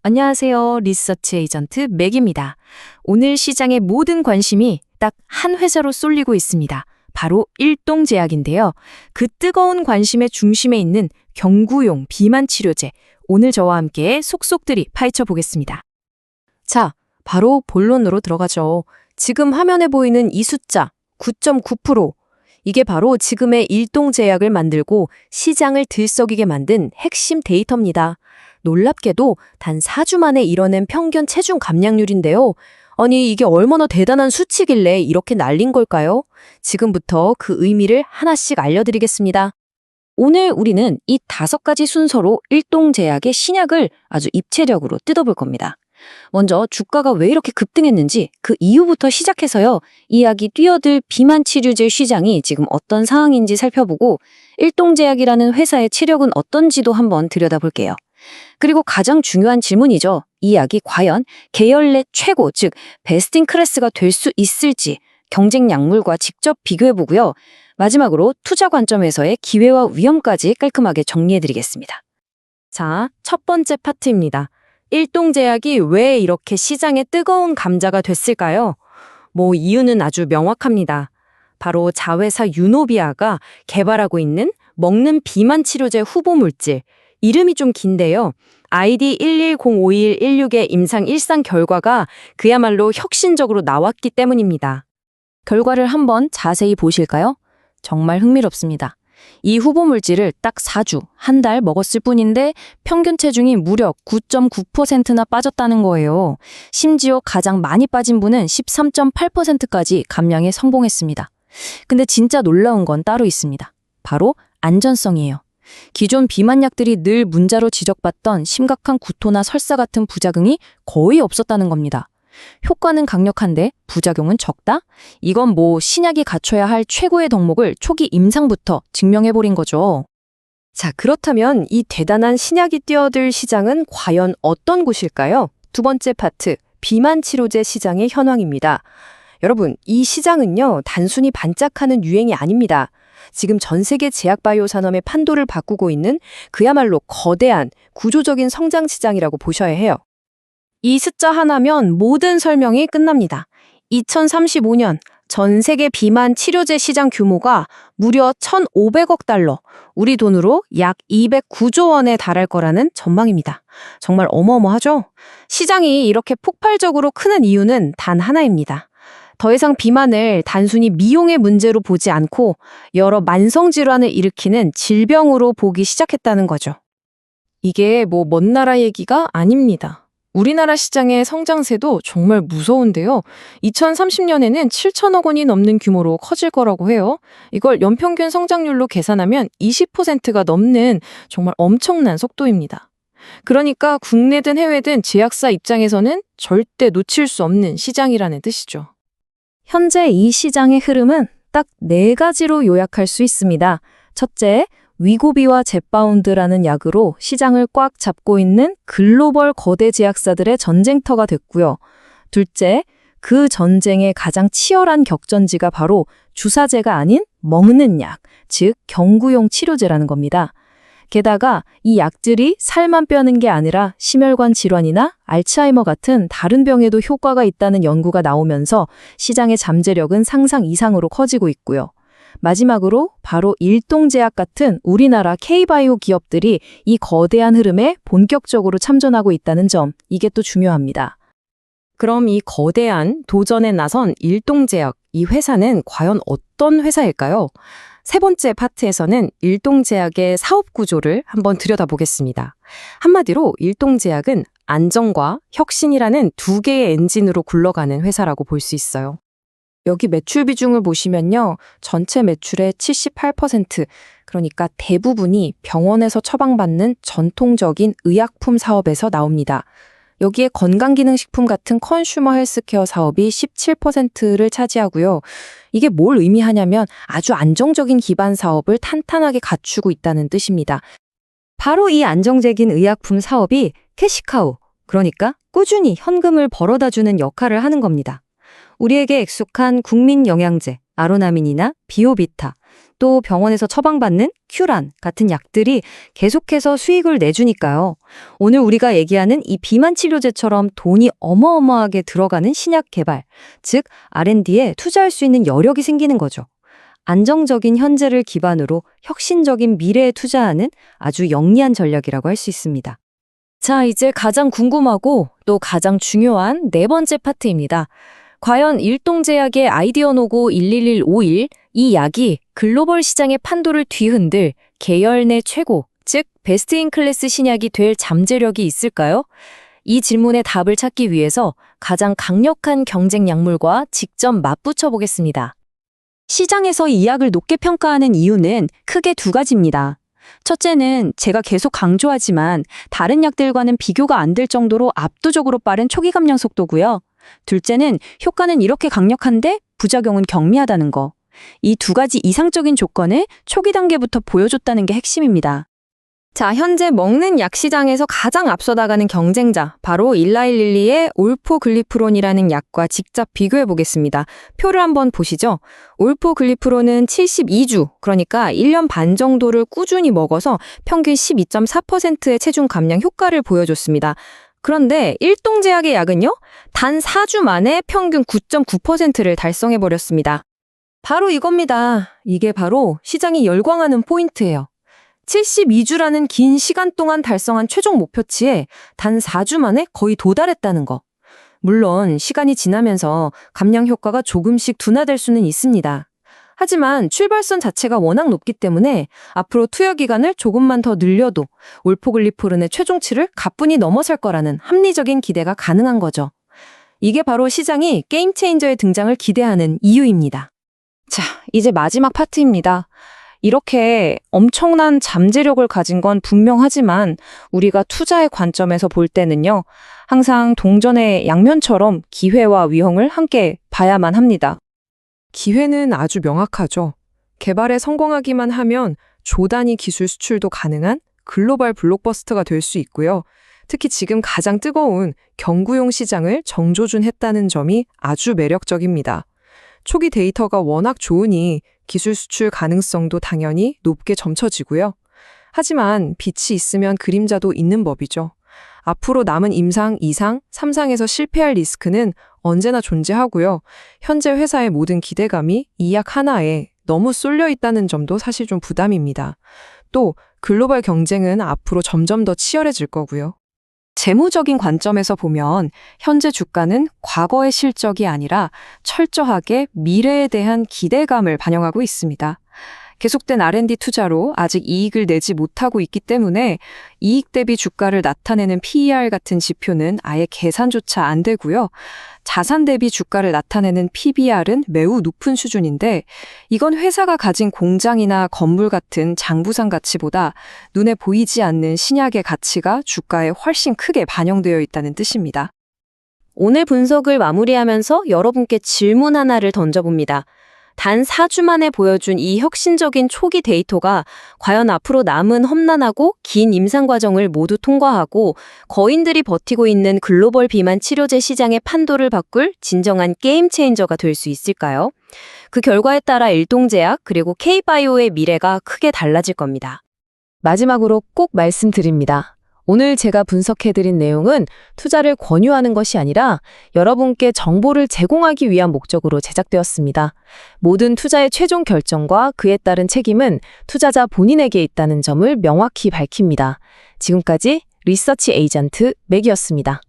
안녕하세요. 리서치 에이전트 맥입니다. 오늘 시장의 모든 관심이 딱 한 회사로 쏠리고 있습니다. 바로 일동제약인데요. 그 뜨거운 관심의 중심에 있는 경구용 비만 치료제. 오늘 저와 함께 속속들이 파헤쳐 보겠습니다. 자, 바로 본론으로 들어가죠. 지금 화면에 보이는 이 숫자 9.9%. 이게 바로 지금의 일동제약을 만들고 시장을 들썩이게 만든 핵심 데이터입니다. 놀랍게도 단 4주 만에 이뤄낸 평균 체중 감량률인데요. 아니, 이게 얼마나 대단한 수치길래 이렇게 날린 걸까요? 지금부터 그 의미를 하나씩 알려드리겠습니다. 오늘 우리는 이 5가지 순서로 일동제약의 신약을 아주 입체적으로 뜯어볼 겁니다. 먼저 주가가 왜 이렇게 급등했는지 그 이유부터 시작해서요. 이야기 뛰어들 비만 치료제 시장이 지금 어떤 상황인지 살펴보고 일동제약이라는 회사의 체력은 어떤지도 한번 들여다볼게요. 그리고 가장 중요한 질문이죠. 이 약이 과연 계열 내 최고, 즉 베스트 인 클래스가 될 수 있을지 경쟁 약물과 직접 비교해보고요. 마지막으로 투자 관점에서의 기회와 위험까지 깔끔하게 정리해드리겠습니다. 자, 첫 번째 파트입니다. 일동제약이 왜 이렇게 시장의 뜨거운 감자가 됐을까요? 이유는 아주 명확합니다. 바로 자회사 유노비아가 개발하고 있는 먹는 비만 치료제 후보 물질, 이름이 좀 긴데요. ID 11052116의 임상 1상 결과가 그야말로 혁신적으로 나왔기 때문입니다. 결과를 한번 자세히 보실까요? 정말 흥미롭습니다. 이 후보 물질을 딱 4주, 한 달 먹었을 뿐인데 평균 체중이 무려 9.9%나 빠졌다는 거예요. 심지어 가장 많이 빠진 분은 13.8%까지 감량에 성공했습니다. 근데 진짜 놀라운 건 따로 있습니다. 바로 안전성이에요. 기존 비만약들이 늘 문자로 지적받던 심각한 구토나 설사 같은 부작용이 거의 없었다는 겁니다. 효과는 강력한데 부작용은 적다? 이건 신약이 갖춰야 할 최고의 덕목을 초기 임상부터 증명해버린 거죠. 자, 그렇다면 이 대단한 신약이 뛰어들 시장은 과연 어떤 곳일까요? 두 번째 파트, 비만 치료제 시장의 현황입니다. 여러분, 이 시장은요, 단순히 반짝하는 유행이 아닙니다. 지금 전 세계 제약 바이오 산업의 판도를 바꾸고 있는 그야말로 거대한 구조적인 성장 시장이라고 보셔야 해요. 이 숫자 하나면 모든 설명이 끝납니다. 2035년 전 세계 비만 치료제 시장 규모가 무려 1,500억 달러, 우리 돈으로 약 209조 원에 달할 거라는 전망입니다. 정말 어마어마하죠? 시장이 이렇게 폭발적으로 크는 이유는 단 하나입니다. 더 이상 비만을 단순히 미용의 문제로 보지 않고 여러 만성질환을 일으키는 질병으로 보기 시작했다는 거죠. 이게 먼 나라 얘기가 아닙니다. 우리나라 시장의 성장세도 정말 무서운데요. 2030년에는 7천억 원이 넘는 규모로 커질 거라고 해요. 이걸 연평균 성장률로 계산하면 20%가 넘는 정말 엄청난 속도입니다. 그러니까 국내든 해외든 제약사 입장에서는 절대 놓칠 수 없는 시장이라는 뜻이죠. 현재 이 시장의 흐름은 딱 4가지로 요약할 수 있습니다. 첫째, 위고비와 젯바운드라는 약으로 시장을 꽉 잡고 있는 글로벌 거대 제약사들의 전쟁터가 됐고요. 둘째, 그 전쟁의 가장 치열한 격전지가 바로 주사제가 아닌 먹는 약, 즉 경구용 치료제라는 겁니다. 게다가 이 약들이 살만 빼는 게 아니라 심혈관 질환이나 알츠하이머 같은 다른 병에도 효과가 있다는 연구가 나오면서 시장의 잠재력은 상상 이상으로 커지고 있고요. 마지막으로 바로 일동제약 같은 우리나라 K바이오 기업들이 이 거대한 흐름에 본격적으로 참전하고 있다는 점, 이게 또 중요합니다. 그럼 이 거대한 도전에 나선 일동제약, 이 회사는 과연 어떤 회사일까요? 세 번째 파트에서는 일동제약의 사업 구조를 한번 들여다보겠습니다. 한마디로 일동제약은 안정과 혁신이라는 2개의 엔진으로 굴러가는 회사라고 볼 수 있어요. 여기 매출 비중을 보시면요. 전체 매출의 78%, 그러니까 대부분이 병원에서 처방받는 전통적인 의약품 사업에서 나옵니다. 여기에 건강기능식품 같은 컨슈머 헬스케어 사업이 17%를 차지하고요. 이게 뭘 의미하냐면 아주 안정적인 기반 사업을 탄탄하게 갖추고 있다는 뜻입니다. 바로 이 안정적인 의약품 사업이 캐시카우, 그러니까 꾸준히 현금을 벌어다주는 역할을 하는 겁니다. 우리에게 익숙한 국민 영양제, 아로나민이나 비오비타, 또 병원에서 처방받는 큐란 같은 약들이 계속해서 수익을 내주니까요. 오늘 우리가 얘기하는 이 비만 치료제처럼 돈이 어마어마하게 들어가는 신약 개발, 즉 R&D에 투자할 수 있는 여력이 생기는 거죠. 안정적인 현재를 기반으로 혁신적인 미래에 투자하는 아주 영리한 전략이라고 할 수 있습니다. 자, 이제 가장 궁금하고 또 가장 중요한 네 번째 파트입니다. 과연 일동제약의 아이디어노고 11151, 이 약이 글로벌 시장의 판도를 뒤흔들 계열 내 최고, 즉 베스트 인 클래스 신약이 될 잠재력이 있을까요? 이 질문의 답을 찾기 위해서 가장 강력한 경쟁 약물과 직접 맞붙여 보겠습니다. 시장에서 이 약을 높게 평가하는 이유는 크게 두 가지입니다. 첫째는 제가 계속 강조하지만 다른 약들과는 비교가 안 될 정도로 압도적으로 빠른 초기 감량 속도고요. 둘째는 효과는 이렇게 강력한데 부작용은 경미하다는 거. 이 두 가지 이상적인 조건을 초기 단계부터 보여줬다는 게 핵심입니다. 자, 현재 먹는 약 시장에서 가장 앞서 나가는 경쟁자, 바로 1112의 올포글리프론이라는 약과 직접 비교해 보겠습니다. 표를 한번 보시죠. 올포글리프론은 72주, 그러니까 1년 반 정도를 꾸준히 먹어서 평균 12.4%의 체중 감량 효과를 보여줬습니다. 그런데 일동제약의 약은요, 단 4주 만에 평균 9.9%를 달성해버렸습니다. 바로 이겁니다. 이게 바로 시장이 열광하는 포인트예요. 72주라는 긴 시간 동안 달성한 최종 목표치에 단 4주 만에 거의 도달했다는 거. 물론 시간이 지나면서 감량 효과가 조금씩 둔화될 수는 있습니다. 하지만 출발선 자체가 워낙 높기 때문에 앞으로 투여 기간을 조금만 더 늘려도 올포글리프론의 최종치를 가뿐히 넘어설 거라는 합리적인 기대가 가능한 거죠. 이게 바로 시장이 게임 체인저의 등장을 기대하는 이유입니다. 자, 이제 마지막 파트입니다. 이렇게 엄청난 잠재력을 가진 건 분명하지만 우리가 투자의 관점에서 볼 때는요, 항상 동전의 양면처럼 기회와 위험을 함께 봐야만 합니다. 기회는 아주 명확하죠. 개발에 성공하기만 하면 조단위 기술 수출도 가능한 글로벌 블록버스터가 될 수 있고요. 특히 지금 가장 뜨거운 경구용 시장을 정조준했다는 점이 아주 매력적입니다. 초기 데이터가 워낙 좋으니 기술 수출 가능성도 당연히 높게 점쳐지고요. 하지만 빛이 있으면 그림자도 있는 법이죠. 앞으로 남은 임상, 2상, 3상에서 실패할 리스크는 언제나 존재하고요. 현재 회사의 모든 기대감이 이 약 하나에 너무 쏠려 있다는 점도 사실 좀 부담입니다. 또 글로벌 경쟁은 앞으로 점점 더 치열해질 거고요. 재무적인 관점에서 보면 현재 주가는 과거의 실적이 아니라 철저하게 미래에 대한 기대감을 반영하고 있습니다. 계속된 R&D 투자로 아직 이익을 내지 못하고 있기 때문에 이익 대비 주가를 나타내는 PER 같은 지표는 아예 계산조차 안 되고요. 자산 대비 주가를 나타내는 PBR은 매우 높은 수준인데 이건 회사가 가진 공장이나 건물 같은 장부상 가치보다 눈에 보이지 않는 신약의 가치가 주가에 훨씬 크게 반영되어 있다는 뜻입니다. 오늘 분석을 마무리하면서 여러분께 질문 하나를 던져봅니다. 단 4주 만에 보여준 이 혁신적인 초기 데이터가 과연 앞으로 남은 험난하고 긴 임상 과정을 모두 통과하고 거인들이 버티고 있는 글로벌 비만 치료제 시장의 판도를 바꿀 진정한 게임 체인저가 될 수 있을까요? 그 결과에 따라 일동제약 그리고 K바이오의 미래가 크게 달라질 겁니다. 마지막으로 꼭 말씀드립니다. 오늘 제가 분석해드린 내용은 투자를 권유하는 것이 아니라 여러분께 정보를 제공하기 위한 목적으로 제작되었습니다. 모든 투자의 최종 결정과 그에 따른 책임은 투자자 본인에게 있다는 점을 명확히 밝힙니다. 지금까지 리서치 에이전트 맥이었습니다.